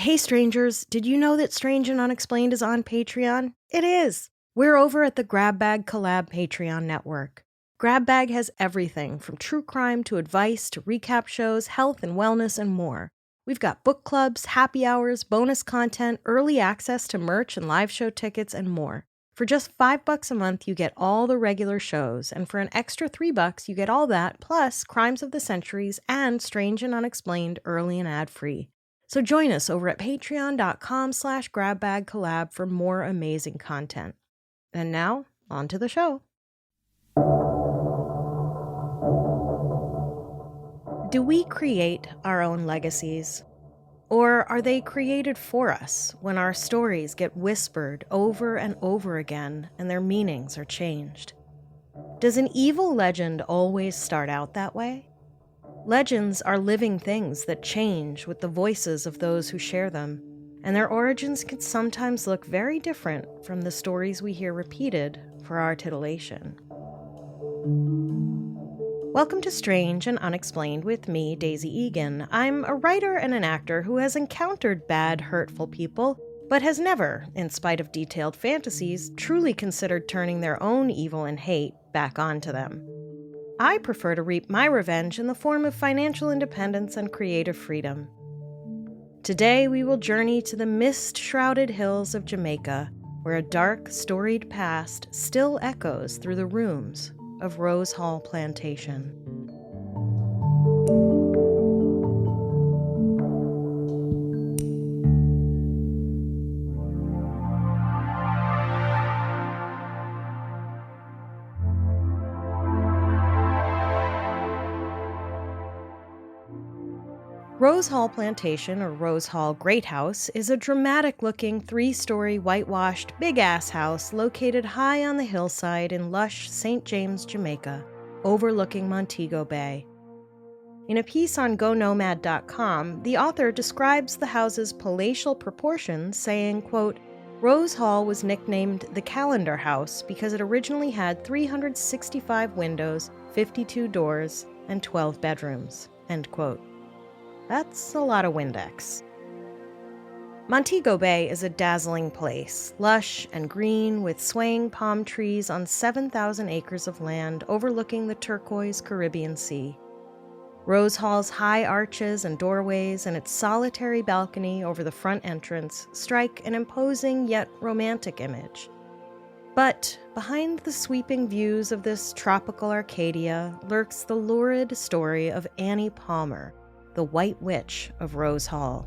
Hey strangers, did you know that Strange and Unexplained is on Patreon? It is! We're over at the Grab Bag Collab Patreon network. Grab Bag has everything from true crime to advice to recap shows, health and wellness, and more. We've got book clubs, happy hours, bonus content, early access to merch and live show tickets, and more. For just $5 a month, you get all the regular shows, and for an extra $3, you get all that, plus Crimes of the Centuries and Strange and Unexplained early and ad-free. So join us over at patreon.com/grabbagcollab for more amazing content. And now, on to the show. Do we create our own legacies? Or are they created for us when our stories get whispered over and over again and their meanings are changed? Does an evil legend always start out that way? Legends are living things that change with the voices of those who share them, and their origins can sometimes look very different from the stories we hear repeated for our titillation. Welcome to Strange and Unexplained with me, Daisy Egan. I'm a writer and an actor who has encountered bad, hurtful people, but has never, in spite of detailed fantasies, truly considered turning their own evil and hate back onto them. I prefer to reap my revenge in the form of financial independence and creative freedom. Today, we will journey to the mist-shrouded hills of Jamaica, where a dark, storied past still echoes through the rooms of Rose Hall Plantation. Rose Hall Plantation, or Rose Hall Great House, is a dramatic-looking 3-story whitewashed big-ass house located high on the hillside in lush St. James, Jamaica, overlooking Montego Bay. In a piece on GoNomad.com, the author describes the house's palatial proportions, saying, quote, "Rose Hall was nicknamed the Calendar House because it originally had 365 windows, 52 doors, and 12 bedrooms," end quote. That's a lot of Windex. Montego Bay is a dazzling place, lush and green with swaying palm trees on 7,000 acres of land overlooking the turquoise Caribbean Sea. Rose Hall's high arches and doorways and its solitary balcony over the front entrance strike an imposing yet romantic image. But behind the sweeping views of this tropical Arcadia lurks the lurid story of Annie Palmer, the White Witch of Rose Hall.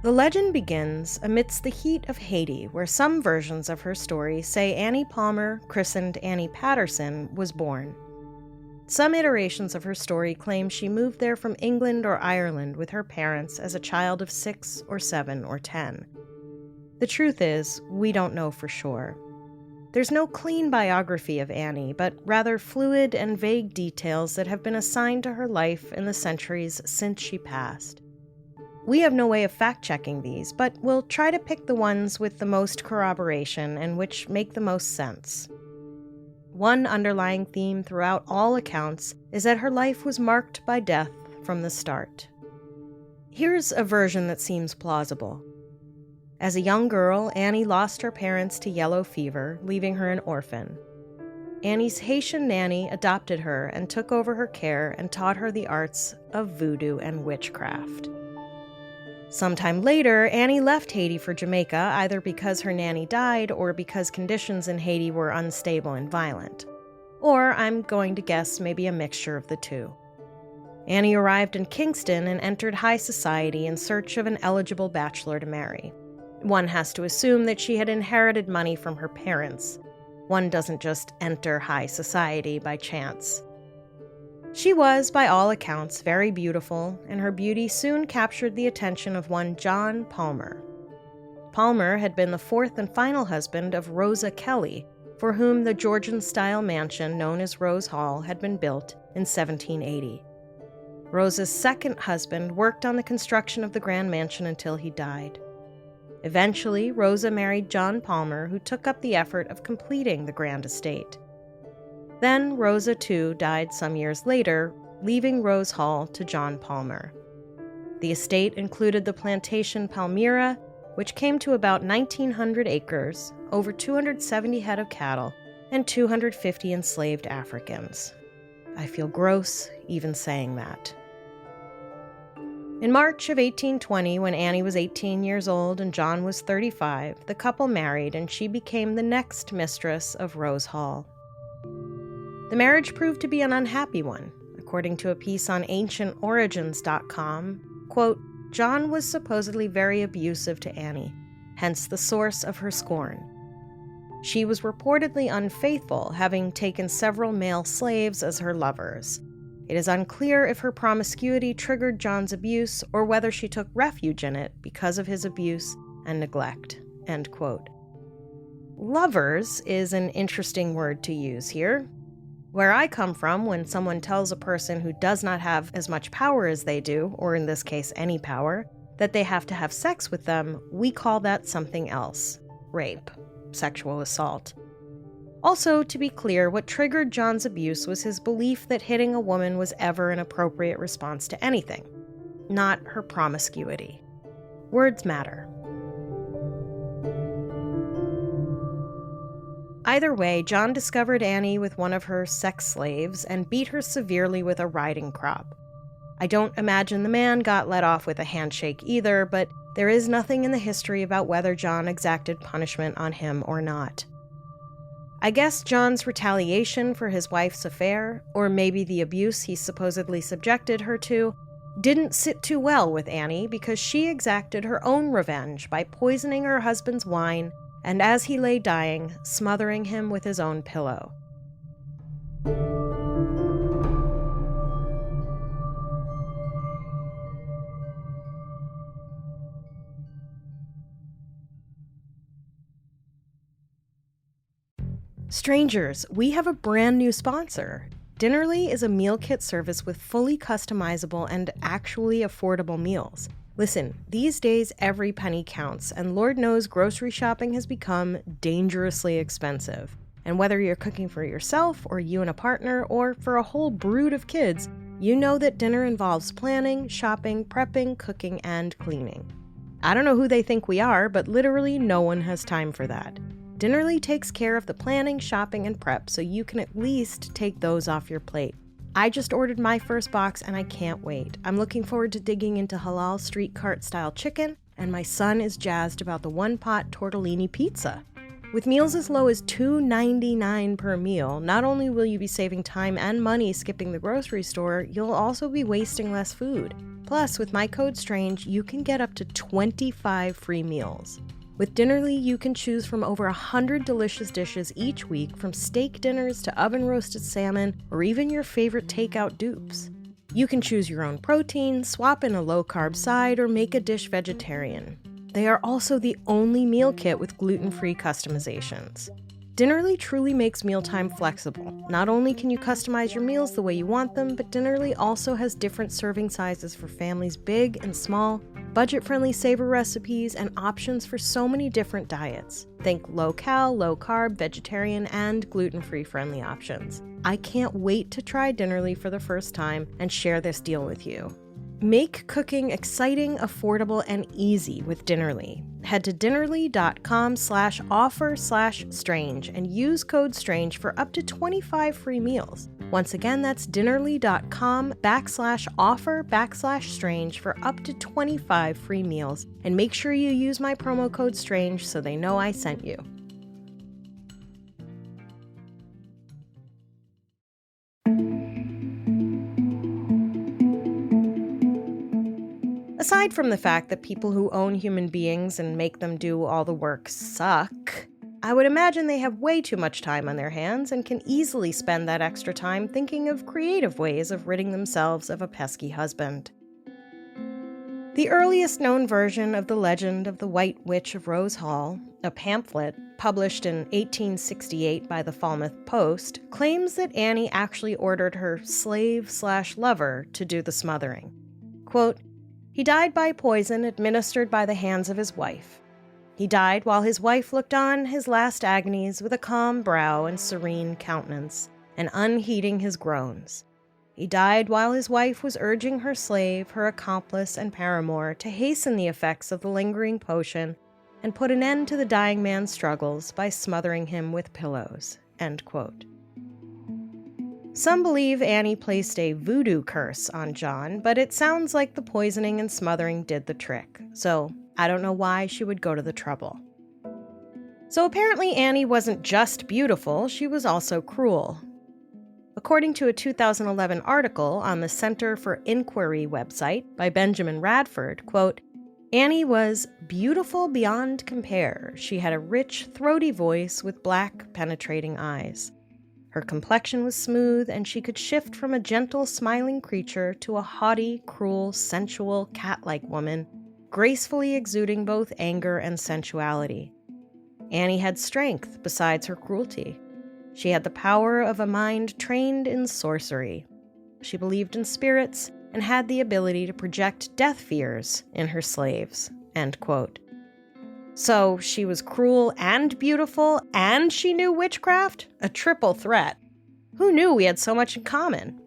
The legend begins amidst the heat of Haiti, where some versions of her story say Annie Palmer, christened Annie Patterson, was born. Some iterations of her story claim she moved there from England or Ireland with her parents as a child of 6 or 7 or 10. The truth is, we don't know for sure. There's no clean biography of Annie, but rather fluid and vague details that have been assigned to her life in the centuries since she passed. We have no way of fact-checking these, but we'll try to pick the ones with the most corroboration and which make the most sense. One underlying theme throughout all accounts is that her life was marked by death from the start. Here's a version that seems plausible. As a young girl, Annie lost her parents to yellow fever, leaving her an orphan. Annie's Haitian nanny adopted her and took over her care and taught her the arts of voodoo and witchcraft. Sometime later, Annie left Haiti for Jamaica, either because her nanny died or because conditions in Haiti were unstable and violent. Or, I'm going to guess, maybe a mixture of the two. Annie arrived in Kingston and entered high society in search of an eligible bachelor to marry. One has to assume that she had inherited money from her parents. One doesn't just enter high society by chance. She was, by all accounts, very beautiful, and her beauty soon captured the attention of one John Palmer. Palmer had been the 4th and final husband of Rosa Kelly, for whom the Georgian-style mansion known as Rose Hall had been built in 1780. Rosa's second husband worked on the construction of the Grand Mansion until he died. Eventually, Rosa married John Palmer, who took up the effort of completing the grand estate. Then Rosa, too, died some years later, leaving Rose Hall to John Palmer. The estate included the plantation Palmyra, which came to about 1,900 acres, over 270 head of cattle, and 250 enslaved Africans. I feel gross even saying that. In March of 1820, when Annie was 18 years old and John was 35, the couple married and she became the next mistress of Rose Hall. The marriage proved to be an unhappy one. According to a piece on ancientorigins.com, quote, John was supposedly very abusive to Annie, hence the source of her scorn. She was reportedly unfaithful, having taken several male slaves as her lovers. It is unclear if her promiscuity triggered John's abuse or whether she took refuge in it because of his abuse and neglect. End quote. Lovers is an interesting word to use here. Where I come from, when someone tells a person who does not have as much power as they do, or in this case any power, that they have to have sex with them, we call that something else. Rape. Sexual assault. Also, to be clear, what triggered John's abuse was his belief that hitting a woman was ever an appropriate response to anything, not her promiscuity. Words matter. Either way, John discovered Annie with one of her sex slaves and beat her severely with a riding crop. I don't imagine the man got let off with a handshake either, but there is nothing in the history about whether John exacted punishment on him or not. I guess John's retaliation for his wife's affair, or maybe the abuse he supposedly subjected her to, didn't sit too well with Annie because she exacted her own revenge by poisoning her husband's wine and, as he lay dying, smothering him with his own pillow. Strangers, we have a brand new sponsor. Dinnerly is a meal kit service with fully customizable and actually affordable meals. Listen, these days every penny counts, and Lord knows grocery shopping has become dangerously expensive. And whether you're cooking for yourself, or you and a partner, or for a whole brood of kids, you know that dinner involves planning, shopping, prepping, cooking, and cleaning. I don't know who they think we are, but literally no one has time for that. Dinnerly takes care of the planning, shopping, and prep, so you can at least take those off your plate. I just ordered my first box and I can't wait. I'm looking forward to digging into halal street cart style chicken, and my son is jazzed about the one-pot tortellini pizza. With meals as low as $2.99 per meal, not only will you be saving time and money skipping the grocery store, you'll also be wasting less food. Plus, with my code STRANGE, you can get up to 25 free meals. With Dinnerly, you can choose from over 100 delicious dishes each week, from steak dinners to oven-roasted salmon, or even your favorite takeout dupes. You can choose your own protein, swap in a low-carb side, or make a dish vegetarian. They are also the only meal kit with gluten-free customizations. Dinnerly truly makes mealtime flexible. Not only can you customize your meals the way you want them, but Dinnerly also has different serving sizes for families big and small, budget-friendly savor recipes, and options for so many different diets. Think low-cal, low-carb, vegetarian, and gluten-free friendly options. I can't wait to try Dinnerly for the first time and share this deal with you. Make cooking exciting, affordable, and easy with Dinnerly. Head to dinnerly.com/offer/strange and use code STRANGE for up to 25 free meals. Once again, that's dinnerly.com/offer/strange for up to 25 free meals. And make sure you use my promo code STRANGE so they know I sent you. Aside from the fact that people who own human beings and make them do all the work suck, I would imagine they have way too much time on their hands and can easily spend that extra time thinking of creative ways of ridding themselves of a pesky husband. The earliest known version of the legend of the White Witch of Rose Hall, a pamphlet published in 1868 by the Falmouth Post, claims that Annie actually ordered her slave/lover to do the smothering. Quote, "He died by poison administered by the hands of his wife. He died while his wife looked on his last agonies with a calm brow and serene countenance, and unheeding his groans. He died while his wife was urging her slave, her accomplice, and paramour to hasten the effects of the lingering potion and put an end to the dying man's struggles by smothering him with pillows." End quote. Some believe Annie placed a voodoo curse on John, but it sounds like the poisoning and smothering did the trick, so I don't know why she would go to the trouble. So apparently Annie wasn't just beautiful, she was also cruel. According to a 2011 article on the Center for Inquiry website by Benjamin Radford, quote, "Annie was beautiful beyond compare. She had a rich, throaty voice with black, penetrating eyes. Her complexion was smooth, and she could shift from a gentle, smiling creature to a haughty, cruel, sensual, cat-like woman, gracefully exuding both anger and sensuality. Annie had strength besides her cruelty. She had the power of a mind trained in sorcery. She believed in spirits and had the ability to project death fears in her slaves." End quote. So she was cruel and beautiful, and she knew witchcraft? A triple threat. Who knew we had so much in common?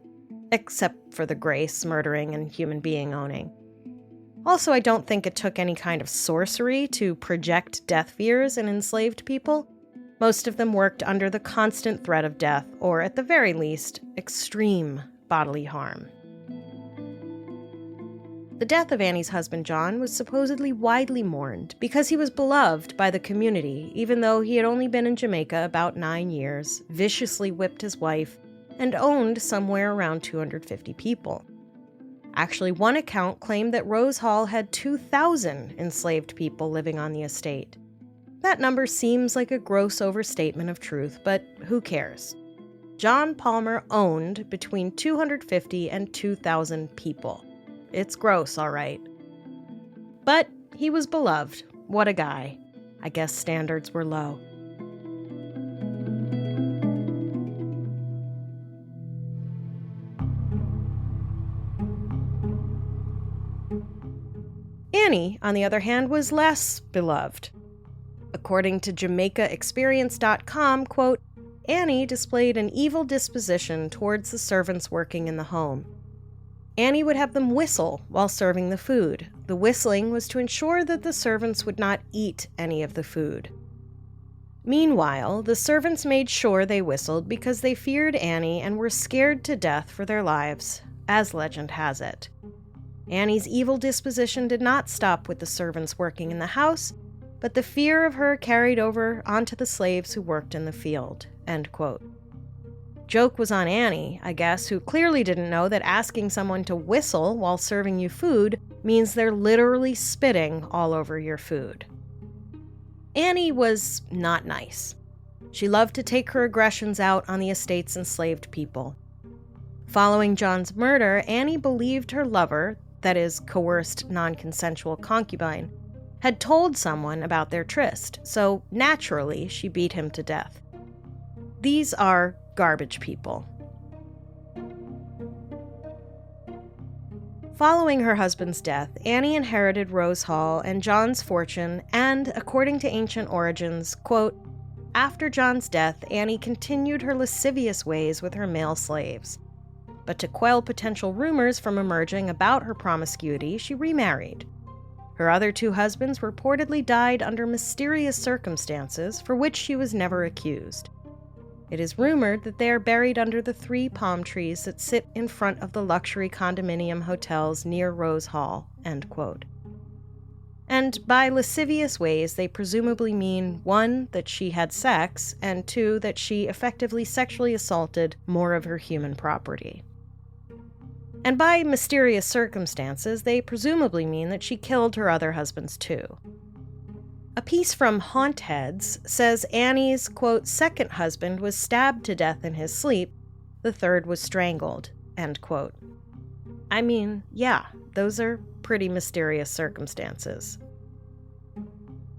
Except for the grace, murdering, and human being owning. Also, I don't think it took any kind of sorcery to project death fears in enslaved people. Most of them worked under the constant threat of death, or at the very least, extreme bodily harm. The death of Annie's husband John was supposedly widely mourned because he was beloved by the community, even though he had only been in Jamaica about 9 years, viciously whipped his wife, and owned somewhere around 250 people. Actually, one account claimed that Rose Hall had 2,000 enslaved people living on the estate. That number seems like a gross overstatement of truth, but who cares? John Palmer owned between 250 and 2,000 people. It's gross, all right. But he was beloved. What a guy. I guess standards were low. Annie, on the other hand, was less beloved. According to JamaicaExperience.com, quote, "Annie displayed an evil disposition towards the servants working in the home. Annie would have them whistle while serving the food. The whistling was to ensure that the servants would not eat any of the food. Meanwhile, the servants made sure they whistled because they feared Annie and were scared to death for their lives, as legend has it. Annie's evil disposition did not stop with the servants working in the house, but the fear of her carried over onto the slaves who worked in the field." End quote. Joke was on Annie, I guess, who clearly didn't know that asking someone to whistle while serving you food means they're literally spitting all over your food. Annie was not nice. She loved to take her aggressions out on the estate's enslaved people. Following John's murder, Annie believed her lover, that is, coerced non-consensual concubine, had told someone about their tryst, so naturally she beat him to death. These are garbage people. Following her husband's death, Annie inherited Rose Hall and John's fortune, and, according to ancient origins, quote, "After John's death, Annie continued her lascivious ways with her male slaves. But to quell potential rumors from emerging about her promiscuity, she remarried. Her other 2 husbands reportedly died under mysterious circumstances for which she was never accused. It is rumored that they are buried under the 3 palm trees that sit in front of the luxury condominium hotels near Rose Hall." End quote. And by lascivious ways, they presumably mean 1, that she had sex, and 2, that she effectively sexually assaulted more of her human property. And by mysterious circumstances, they presumably mean that she killed her other husbands too. A piece from Haunt Heads says Annie's, quote, "second husband was stabbed to death in his sleep, the third was strangled," end quote. I mean, yeah, those are pretty mysterious circumstances.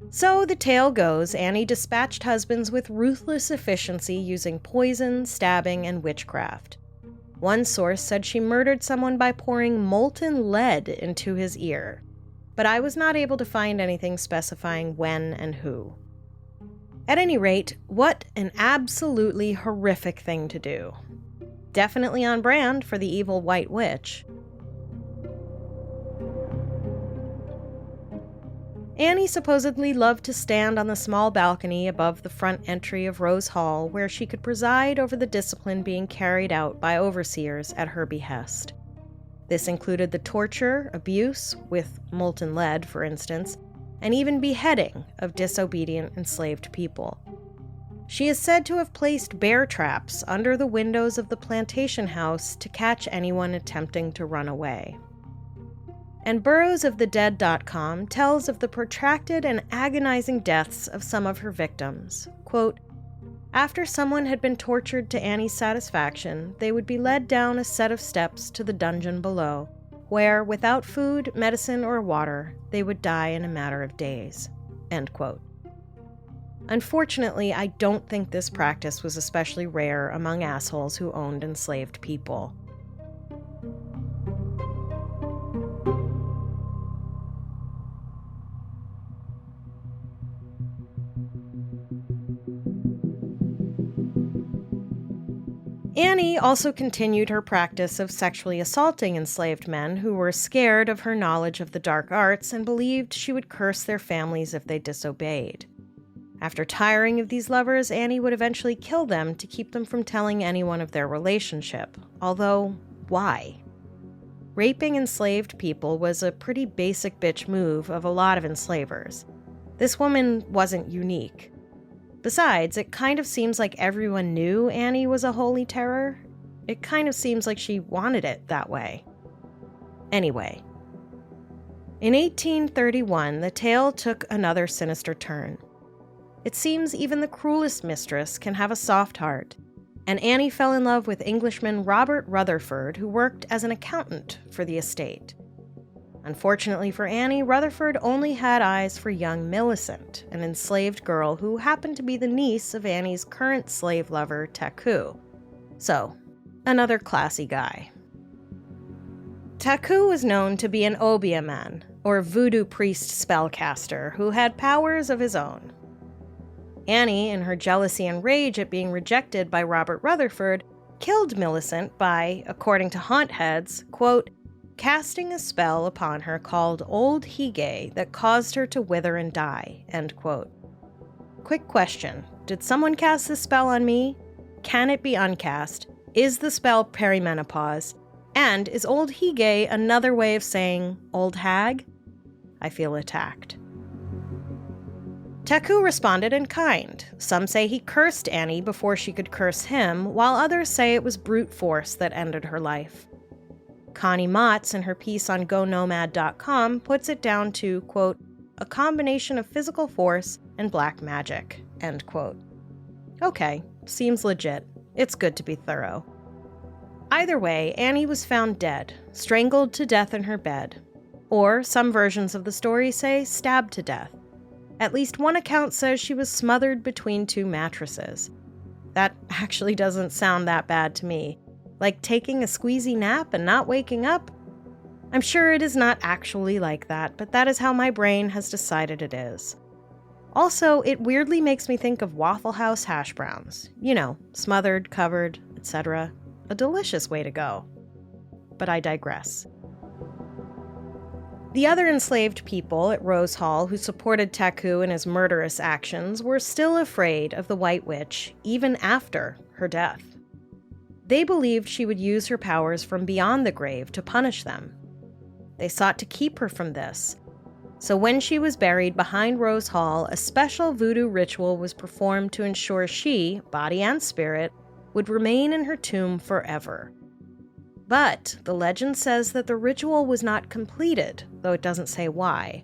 So the tale goes, Annie dispatched husbands with ruthless efficiency using poison, stabbing, and witchcraft. One source said she murdered someone by pouring molten lead into his ear, but I was not able to find anything specifying when and who. At any rate, what an absolutely horrific thing to do. Definitely on brand for the evil White Witch. Annie supposedly loved to stand on the small balcony above the front entry of Rose Hall, where she could preside over the discipline being carried out by overseers at her behest. This included the torture, abuse, with molten lead, for instance, and even beheading of disobedient enslaved people. She is said to have placed bear traps under the windows of the plantation house to catch anyone attempting to run away. And burrowsofthedead.com tells of the protracted and agonizing deaths of some of her victims. Quote, "After someone had been tortured to Annie's satisfaction, they would be led down a set of steps to the dungeon below, where, without food, medicine, or water, they would die in a matter of days." End quote. Unfortunately, I don't think this practice was especially rare among assholes who owned enslaved people. Annie also continued her practice of sexually assaulting enslaved men who were scared of her knowledge of the dark arts and believed she would curse their families if they disobeyed. After tiring of these lovers, Annie would eventually kill them to keep them from telling anyone of their relationship. Although, why? Raping enslaved people was a pretty basic bitch move of a lot of enslavers. This woman wasn't unique. Besides, it kind of seems like everyone knew Annie was a holy terror. It kind of seems like she wanted it that way. Anyway, in 1831, the tale took another sinister turn. It seems even the cruelest mistress can have a soft heart, and Annie fell in love with Englishman Robert Rutherford, who worked as an accountant for the estate. Unfortunately for Annie, Rutherford only had eyes for young Millicent, an enslaved girl who happened to be the niece of Annie's current slave lover, Taku. So, another classy guy. Taku was known to be an obeah man, or voodoo priest spellcaster, who had powers of his own. Annie, in her jealousy and rage at being rejected by Robert Rutherford, killed Millicent by, according to haunt heads, quote, casting a spell upon her called Old Hige that caused her to wither and die, end quote. Quick question, did someone cast this spell on me? Can it be uncast? Is the spell perimenopause? And is Old Hige another way of saying old hag? I feel attacked. Taku responded in kind. Some say he cursed Annie before she could curse him, while others say it was brute force that ended her life. Connie Motz, in her piece on GoNomad.com, puts it down to, quote, a combination of physical force and black magic, end quote. Okay, seems legit. It's good to be thorough. Either way, Annie was found dead, strangled to death in her bed. Or, some versions of the story say, stabbed to death. At least one account says she was smothered between two mattresses. That actually doesn't sound that bad to me. Like taking a squeezy nap and not waking up? I'm sure it is not actually like that, but that is how my brain has decided it is. Also, it weirdly makes me think of Waffle House hash browns. You know, smothered, covered, etc. A delicious way to go. But I digress. The other enslaved people at Rose Hall who supported Taku in his murderous actions were still afraid of the White Witch, even after her death. They believed she would use her powers from beyond the grave to punish them. They sought to keep her from this. So when she was buried behind Rose Hall, a special voodoo ritual was performed to ensure she, body and spirit, would remain in her tomb forever. But the legend says that the ritual was not completed, though it doesn't say why.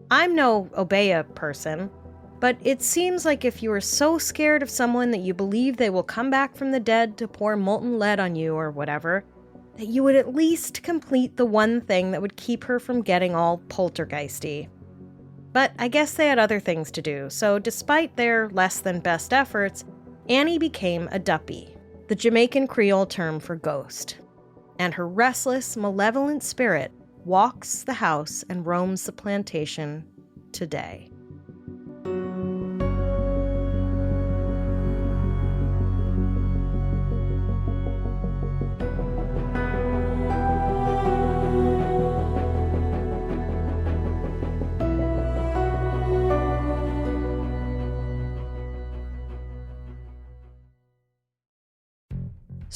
I'm no obeah person, but it seems like if you are so scared of someone that you believe they will come back from the dead to pour molten lead on you or whatever, that you would at least complete the one thing that would keep her from getting all poltergeisty. But I guess they had other things to do, so despite their less than best efforts, Annie became a duppy, the Jamaican Creole term for ghost. And her restless, malevolent spirit walks the house and roams the plantation today.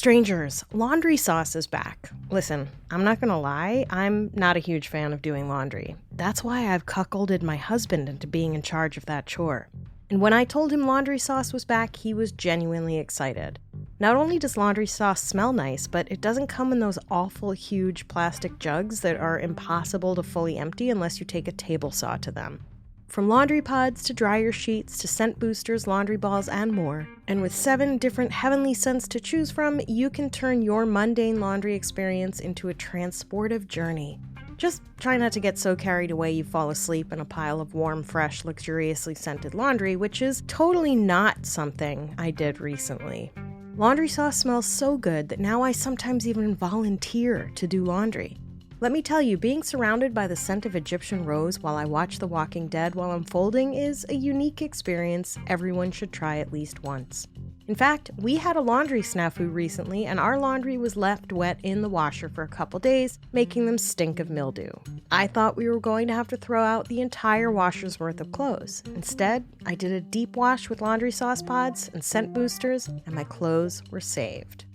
Strangers, laundry sauce is back. Listen, I'm not gonna lie, I'm not a huge fan of doing laundry. That's why I've cuckolded my husband into being in charge of that chore. And when I told him laundry sauce was back, he was genuinely excited. Not only does laundry sauce smell nice, but it doesn't come in those awful huge plastic jugs that are impossible to fully empty unless you take a table saw to them. From laundry pods to dryer sheets to scent boosters, laundry balls, and more. And with 7 different heavenly scents to choose from, you can turn your mundane laundry experience into a transportive journey. Just try not to get so carried away you fall asleep in a pile of warm, fresh, luxuriously scented laundry, which is totally not something I did recently. Laundry sauce smells so good that now I sometimes even volunteer to do laundry. Let me tell you, being surrounded by the scent of Egyptian rose while I watch The Walking Dead while I'm folding is a unique experience everyone should try at least once. In fact, we had a laundry snafu recently, and our laundry was left wet in the washer for a couple days, making them stink of mildew. I thought we were going to have to throw out the entire washer's worth of clothes. Instead, I did a deep wash with laundry sauce pods and scent boosters, and my clothes were saved.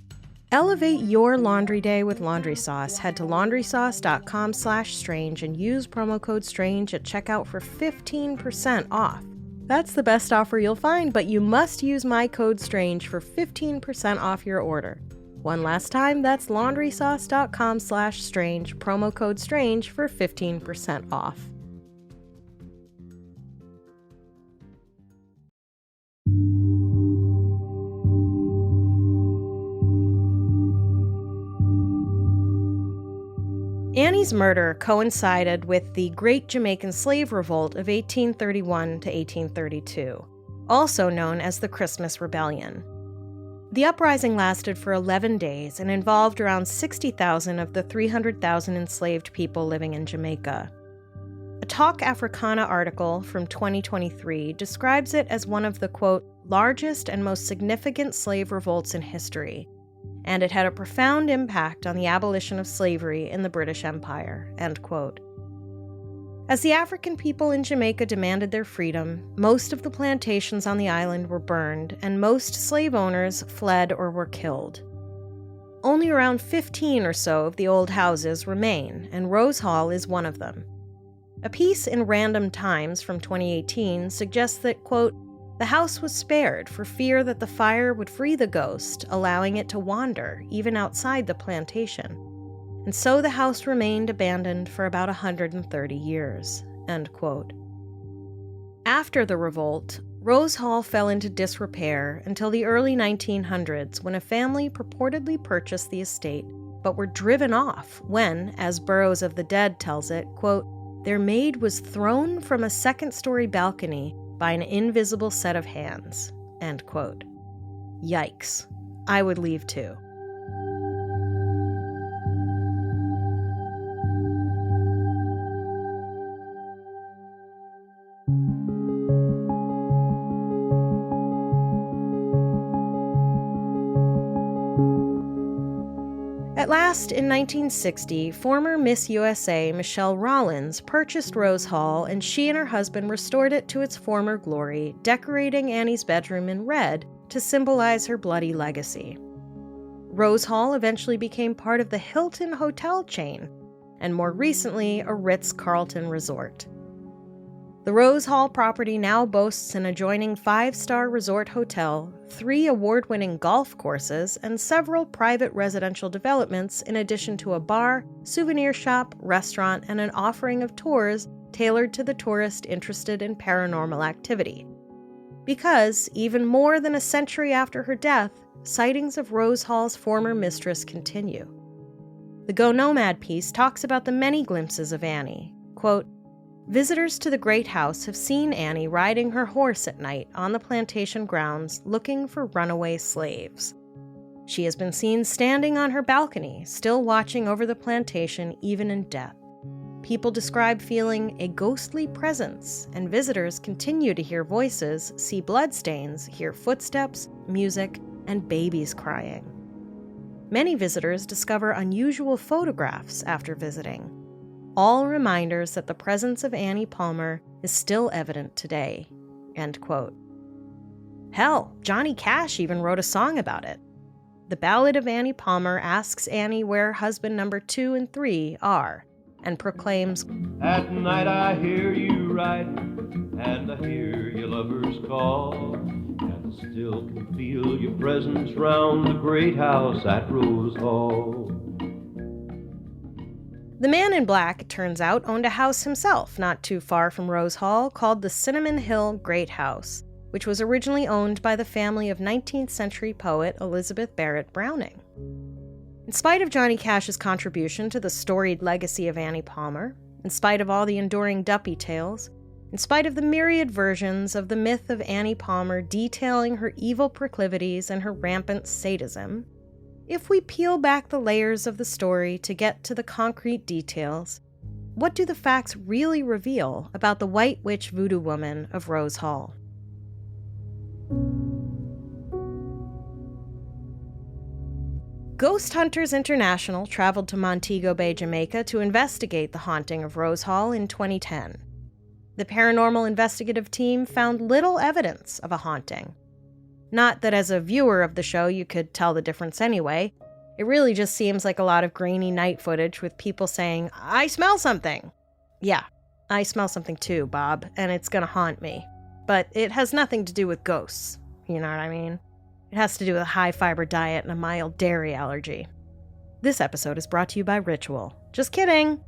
Elevate your laundry day with laundry sauce. Head to laundrysauce.com/strange and use promo code STRANGE at checkout for 15% off. That's the best offer you'll find, but you must use my code STRANGE for 15% off your order. One last time, that's laundrysauce.com/strange, promo code STRANGE for 15% off. Annie's murder coincided with the Great Jamaican Slave Revolt of 1831 to 1832, also known as the Christmas Rebellion. The uprising lasted for 11 days and involved around 60,000 of the 300,000 enslaved people living in Jamaica. A Talk Africana article from 2023 describes it as one of the, quote, largest and most significant slave revolts in history, and it had a profound impact on the abolition of slavery in the British Empire, end quote. As the African people in Jamaica demanded their freedom, most of the plantations on the island were burned, and most slave owners fled or were killed. Only around 15 or so of the old houses remain, and Rose Hall is one of them. A piece in Random Times from 2018 suggests that, quote, the house was spared for fear that the fire would free the ghost, allowing it to wander, even outside the plantation. And so the house remained abandoned for about 130 years, end quote. After the revolt, Rose Hall fell into disrepair until the early 1900s when a family purportedly purchased the estate, but were driven off when, as Burroughs of the Dead tells it, quote, their maid was thrown from a second-story balcony by an invisible set of hands, end quote. Yikes. I would leave too. At last, in 1960, former Miss USA Michelle Rollins purchased Rose Hall, and she and her husband restored it to its former glory, decorating Annie's bedroom in red to symbolize her bloody legacy. Rose Hall eventually became part of the Hilton hotel chain, and more recently, a Ritz-Carlton resort. The Rose Hall property now boasts an adjoining 5-star resort hotel, 3 award-winning golf courses, and several private residential developments, in addition to a bar, souvenir shop, restaurant, and an offering of tours tailored to the tourist interested in paranormal activity. Because, even more than a century after her death, sightings of Rose Hall's former mistress continue. The Go Nomad piece talks about the many glimpses of Annie. Quote, visitors to the Great House have seen Annie riding her horse at night on the plantation grounds looking for runaway slaves. She has been seen standing on her balcony, still watching over the plantation even in death. People describe feeling a ghostly presence, and visitors continue to hear voices, see bloodstains, hear footsteps, music, and babies crying. Many visitors discover unusual photographs after visiting. All reminders that the presence of Annie Palmer is still evident today, end quote. Hell, Johnny Cash even wrote a song about it. The Ballad of Annie Palmer asks Annie where husband number 2 and 3 are, and proclaims, "At night I hear you write, and I hear your lovers call, and still can feel your presence round the great house at Rose Hall." The man in black, it turns out, owned a house himself not too far from Rose Hall called the Cinnamon Hill Great House, which was originally owned by the family of 19th century poet Elizabeth Barrett Browning. In spite of Johnny Cash's contribution to the storied legacy of Annie Palmer, in spite of all the enduring Duppy tales, in spite of the myriad versions of the myth of Annie Palmer detailing her evil proclivities and her rampant sadism, if we peel back the layers of the story to get to the concrete details, what do the facts really reveal about the White Witch Voodoo Woman of Rose Hall? Ghost Hunters International traveled to Montego Bay, Jamaica to investigate the haunting of Rose Hall in 2010. The paranormal investigative team found little evidence of a haunting. Not that as a viewer of the show you could tell the difference anyway. It really just seems like a lot of grainy night footage with people saying, "I smell something." Yeah, I smell something too, Bob, and it's gonna haunt me. But it has nothing to do with ghosts, you know what I mean? It has to do with a high-fiber diet and a mild dairy allergy. This episode is brought to you by Ritual. Just kidding!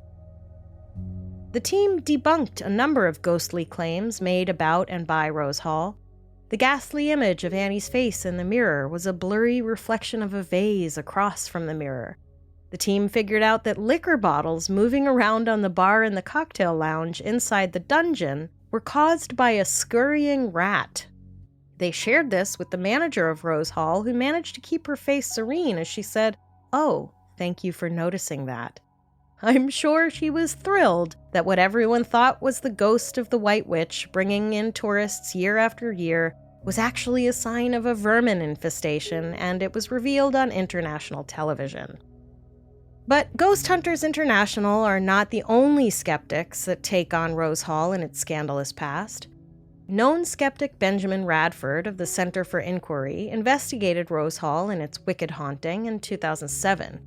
The team debunked a number of ghostly claims made about and by Rose Hall. The ghastly image of Annie's face in the mirror was a blurry reflection of a vase across from the mirror. The team figured out that liquor bottles moving around on the bar in the cocktail lounge inside the dungeon were caused by a scurrying rat. They shared this with the manager of Rose Hall, who managed to keep her face serene as she said, "Oh, thank you for noticing that." I'm sure she was thrilled that what everyone thought was the ghost of the White Witch bringing in tourists year after year was actually a sign of a vermin infestation, and it was revealed on international television. But Ghost Hunters International are not the only skeptics that take on Rose Hall and its scandalous past. Known skeptic Benjamin Radford of the Center for Inquiry investigated Rose Hall and its wicked haunting in 2007.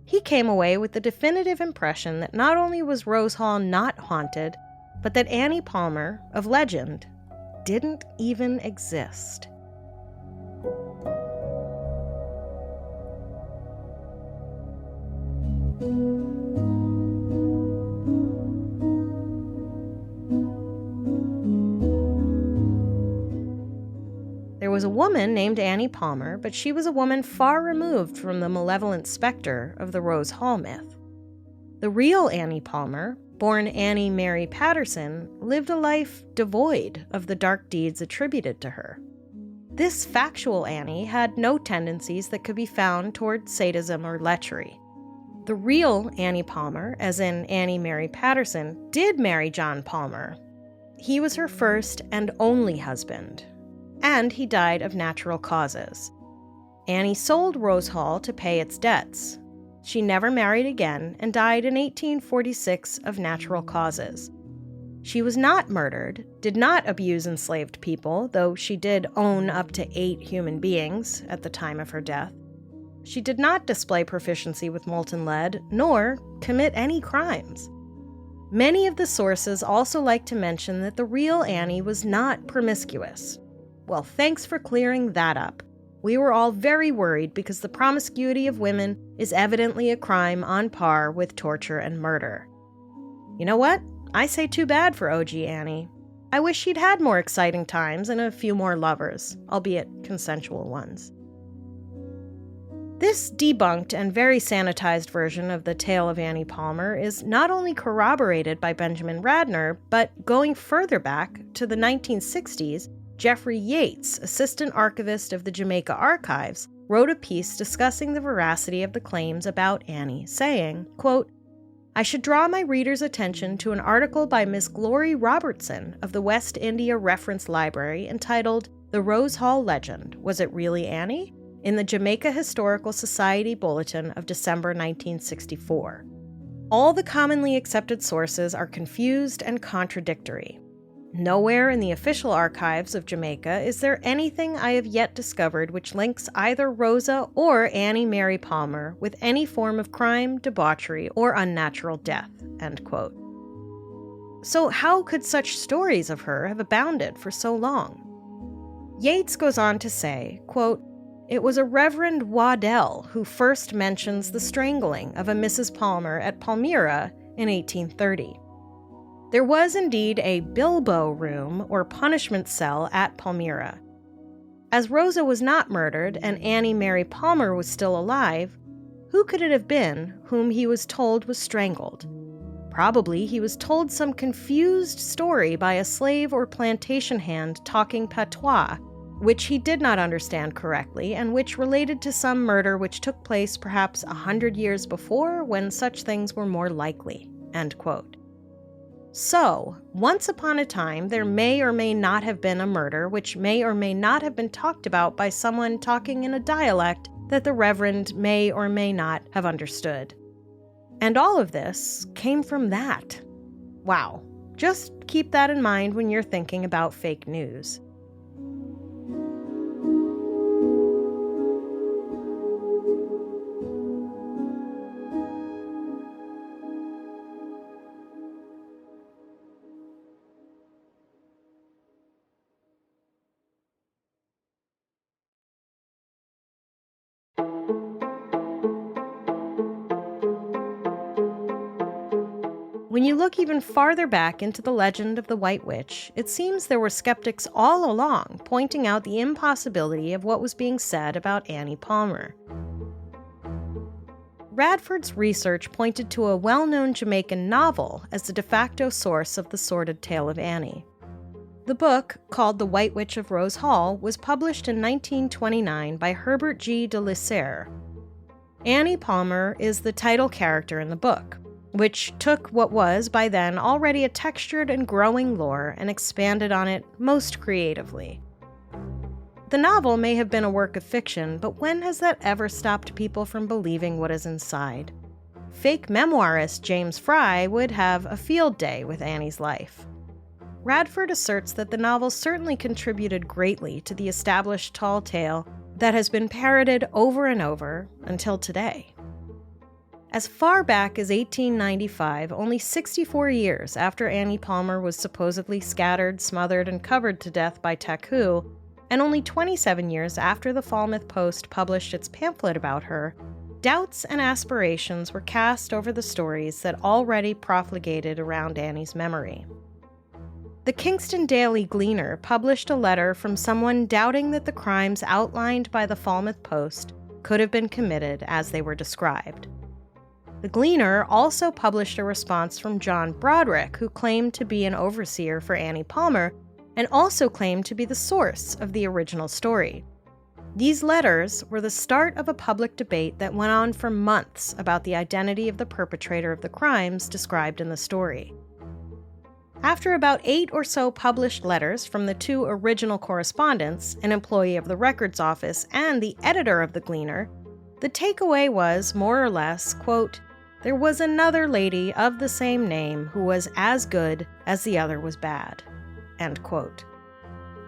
He came away with the definitive impression that not only was Rose Hall not haunted, but that Annie Palmer, of legend, didn't even exist. There was a woman named Annie Palmer, but she was a woman far removed from the malevolent specter of the Rose Hall myth. The real Annie Palmer, born Annie Mary Patterson, lived a life devoid of the dark deeds attributed to her. This factual Annie had no tendencies that could be found toward sadism or lechery. The real Annie Palmer, as in Annie Mary Patterson, did marry John Palmer. He was her first and only husband, and he died of natural causes. Annie sold Rose Hall to pay its debts. She never married again and died in 1846 of natural causes. She was not murdered, did not abuse enslaved people, though she did own up to 8 human beings at the time of her death. She did not display proficiency with molten lead, nor commit any crimes. Many of the sources also like to mention that the real Annie was not promiscuous. Well, thanks for clearing that up. We were all very worried because the promiscuity of women is evidently a crime on par with torture and murder. You know what? I say too bad for OG Annie. I wish she'd had more exciting times and a few more lovers, albeit consensual ones. This debunked and very sanitized version of the tale of Annie Palmer is not only corroborated by Benjamin Radner, but going further back to the 1960s, Jeffrey Yates, assistant archivist of the Jamaica Archives, wrote a piece discussing the veracity of the claims about Annie, saying, quote, "I should draw my readers' attention to an article by Miss Glory Robertson of the West India Reference Library entitled The Rose Hall Legend, Was It Really Annie?, in the Jamaica Historical Society Bulletin of December 1964. All the commonly accepted sources are confused and contradictory. Nowhere in the official archives of Jamaica is there anything I have yet discovered which links either Rosa or Annie Mary Palmer with any form of crime, debauchery, or unnatural death." End quote. So how could such stories of her have abounded for so long? Yates goes on to say, quote, "It was a Reverend Waddell who first mentions the strangling of a Mrs. Palmer at Palmyra in 1830. There was indeed a bilbo room or punishment cell at Palmyra. As Rosa was not murdered and Annie Mary Palmer was still alive, who could it have been whom he was told was strangled? Probably he was told some confused story by a slave or plantation hand talking patois, which he did not understand correctly, and which related to some murder which took place perhaps 100 years before, when such things were more likely." End quote. So, once upon a time, there may or may not have been a murder which may or may not have been talked about by someone talking in a dialect that the Reverend may or may not have understood. And all of this came from that. Wow. Just keep that in mind when you're thinking about fake news. When you look even farther back into the legend of the White Witch, it seems there were skeptics all along pointing out the impossibility of what was being said about Annie Palmer. Radford's research pointed to a well-known Jamaican novel as the de facto source of the sordid tale of Annie. The book, called The White Witch of Rose Hall, was published in 1929 by Herbert G. de Lisser. Annie Palmer is the title character in the book, which took what was, by then, already a textured and growing lore and expanded on it most creatively. The novel may have been a work of fiction, but when has that ever stopped people from believing what is inside? Fake memoirist James Fry would have a field day with Annie's life. Radford asserts that the novel certainly contributed greatly to the established tall tale that has been parroted over and over until today. As far back as 1895, only 64 years after Annie Palmer was supposedly scattered, smothered, and covered to death by Taku, and only 27 years after the Falmouth Post published its pamphlet about her, doubts and aspirations were cast over the stories that already profligated around Annie's memory. The Kingston Daily Gleaner published a letter from someone doubting that the crimes outlined by the Falmouth Post could have been committed as they were described. The Gleaner also published a response from John Broderick, who claimed to be an overseer for Annie Palmer and also claimed to be the source of the original story. These letters were the start of a public debate that went on for months about the identity of the perpetrator of the crimes described in the story. After about 8 or so published letters from the two original correspondents, an employee of the Records Office and the editor of the Gleaner, the takeaway was, more or less, quote, "There was another lady of the same name who was as good as the other was bad." End quote.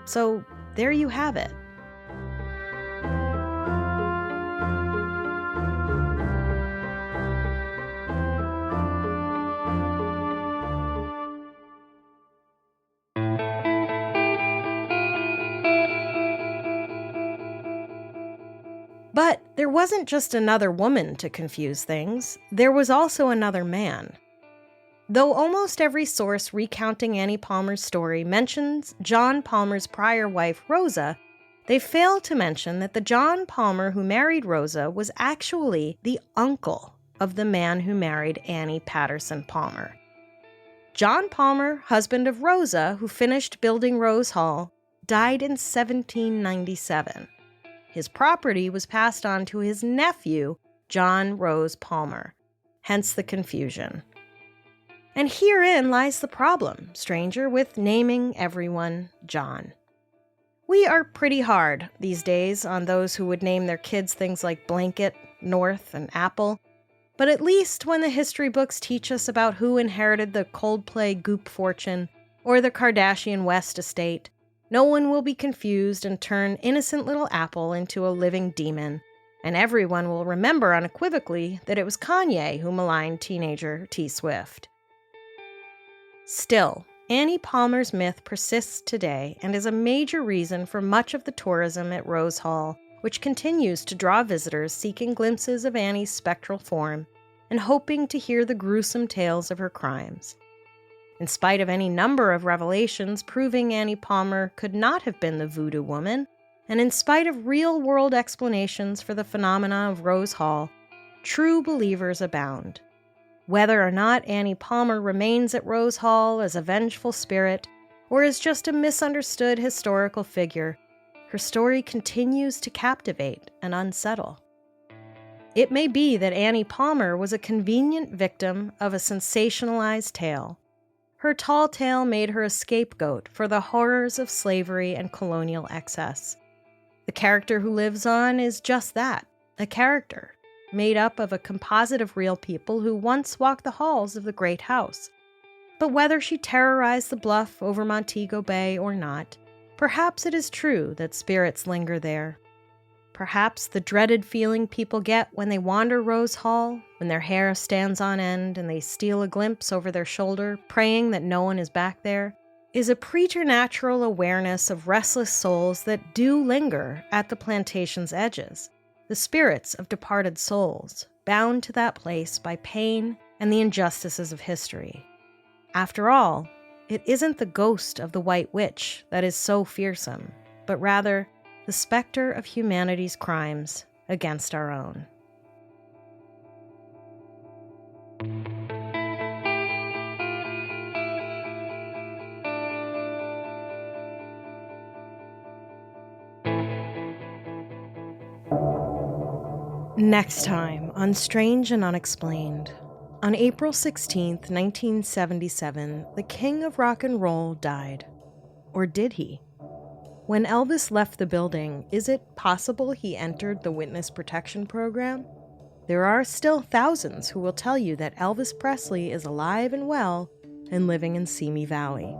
So there you have it. But there wasn't just another woman to confuse things, there was also another man. Though almost every source recounting Annie Palmer's story mentions John Palmer's prior wife, Rosa, they fail to mention that the John Palmer who married Rosa was actually the uncle of the man who married Annie Patterson Palmer. John Palmer, husband of Rosa, who finished building Rose Hall, died in 1797. His property was passed on to his nephew, John Rose Palmer, hence the confusion. And herein lies the problem, stranger, with naming everyone John. We are pretty hard these days on those who would name their kids things like Blanket, North, and Apple, but at least when the history books teach us about who inherited the Coldplay Goop fortune, or the Kardashian West estate, no one will be confused and turn innocent little Apple into a living demon, and everyone will remember unequivocally that it was Kanye who maligned teenager T. Swift. Still, Annie Palmer's myth persists today and is a major reason for much of the tourism at Rose Hall, which continues to draw visitors seeking glimpses of Annie's spectral form and hoping to hear the gruesome tales of her crimes. In spite of any number of revelations proving Annie Palmer could not have been the Voodoo woman, and in spite of real-world explanations for the phenomena of Rose Hall, true believers abound. Whether or not Annie Palmer remains at Rose Hall as a vengeful spirit or is just a misunderstood historical figure, her story continues to captivate and unsettle. It may be that Annie Palmer was a convenient victim of a sensationalized tale. Her tall tale made her a scapegoat for the horrors of slavery and colonial excess. The character who lives on is just that, a character, made up of a composite of real people who once walked the halls of the great house. But whether she terrorized the bluff over Montego Bay or not, perhaps it is true that spirits linger there. Perhaps the dreaded feeling people get when they wander Rose Hall, when their hair stands on end and they steal a glimpse over their shoulder, praying that no one is back there, is a preternatural awareness of restless souls that do linger at the plantation's edges, the spirits of departed souls, bound to that place by pain and the injustices of history. After all, it isn't the ghost of the White Witch that is so fearsome, but rather the specter of humanity's crimes against our own. Next time on Strange and Unexplained. On April 16th, 1977, the king of rock and roll died. Or did he? When Elvis left the building, is it possible he entered the witness protection program? There are still thousands who will tell you that Elvis Presley is alive and well and living in Simi Valley.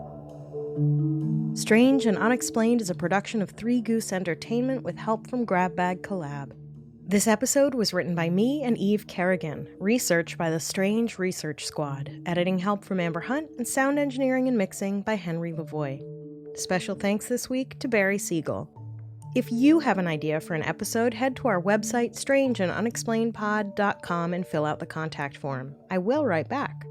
Strange and Unexplained is a production of Three Goose Entertainment with help from Grab Bag Collab. This episode was written by me and Eve Kerrigan, research by the Strange Research Squad, editing help from Amber Hunt, and sound engineering and mixing by Henry Lavoie. Special thanks this week to Barry Siegel. If you have an idea for an episode, head to our website, strangeandunexplainedpod.com, and fill out the contact form. I will write back.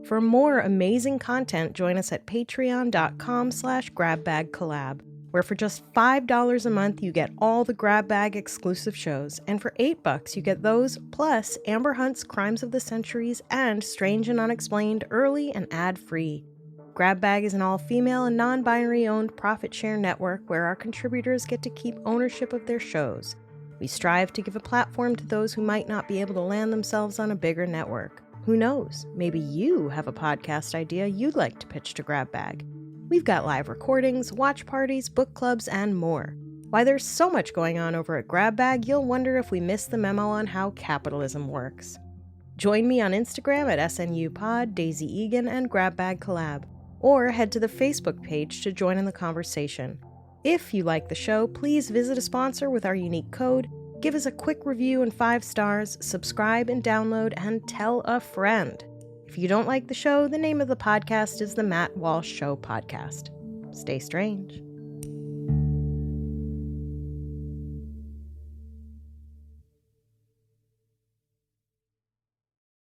For more amazing content, join us at patreon.com/grabbagcollab, where for just $5 a month you get all the Grab Bag exclusive shows, and for $8 you get those, plus Amber Hunt's Crimes of the Centuries and Strange and Unexplained early and ad-free. Grab Bag is an all-female and non-binary owned profit-share network where our contributors get to keep ownership of their shows. We strive to give a platform to those who might not be able to land themselves on a bigger network. Who knows, maybe you have a podcast idea you'd like to pitch to Grab Bag. We've got live recordings, watch parties, book clubs, and more. Why, there's so much going on over at Grab Bag, you'll wonder if we missed the memo on how capitalism works. Join me on Instagram at SNUPod, Daisy Egan, and Grab Bag Collab. Or head to the Facebook page to join in the conversation. If you like the show, please visit a sponsor with our unique code, give us a quick review and 5 stars, subscribe and download, and tell a friend. If you don't like the show, the name of the podcast is the Matt Walsh Show Podcast. Stay strange.